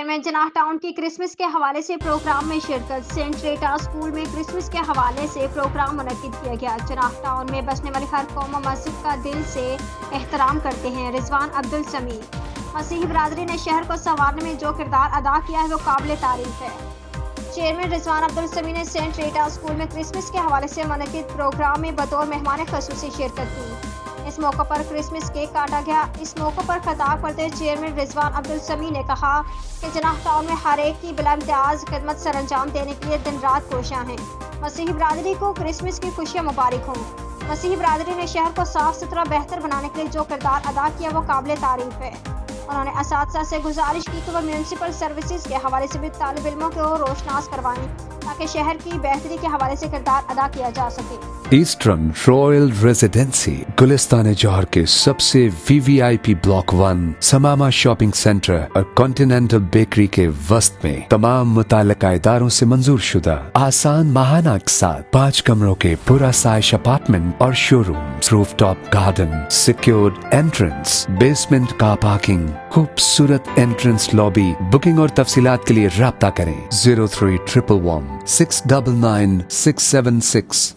Chairman जनाह town की Christmas के हवाले से प्रोग्राम में शिरकत। सेंट रेटा स्कूल में क्रिसमस के हवाले से प्रोग्राम मुनक्किद किया गया। जनाह टाउन में बसने वाली हर कौम मस्जिद का दिल से एहतराम करते हैं। रिजवान अब्दुल समी। मसीही बरादरी ने शहर को संवारने में जो किरदार अदा किया है वो काबिल तारीफ है। चेयरमैन रिजवान अब्दुल समी ने सेंट रेटा स्कूल में क्रिसमस के हवाले से मुनक्किद प्रोग्राम में बतौर मेहमान ख़ुसूसी शिरकत की। इस मौके पर क्रिसमस केक काटा गया। इस मौके पर खिताब करते हुए चेयरमैन रिजवान अब्दुल समी ने कहा कि जनाह टाउन में हर एक की बिलाइम्तियाज खिदमत सर अंजाम देने के लिए दिन रात कोशियां हैं। मसीही बरादरी को क्रिसमस की खुशियां मुबारक हों। मसीही बरादरी ने शहर को साफ सुथरा बेहतर बनाने के लिए जो किरदार अदा किया वो काबिल तारीफ है। उन्होंने असातिज़ा से गुजारिश की कि वो म्यूनसिपल सर्विसेज के हवाले से भी तालिब इल्मों को रोशनास करवाएं ताकि शहर की बेहतरी के हवाले से किरदार अदा किया जा सके। ईस्टर्न रॉयल रेजिडेंसी गुलिस्तान जौहर के सबसे VVIP ब्लॉक 1 समामा शॉपिंग सेंटर और कॉन्टिनेंटल बेकरी के वस्त में तमाम मुताल्लिका इदारों से मंजूर शुदा आसान माहाना के साथ 5 कमरों के पूरा साइज अपार्टमेंट और showroom, rooftop garden, secured entrance, basement car parking, खूबसूरत एंट्रेंस लॉबी। बुकिंग और तफसीलात के लिए राब्ता करें 0311 699 676।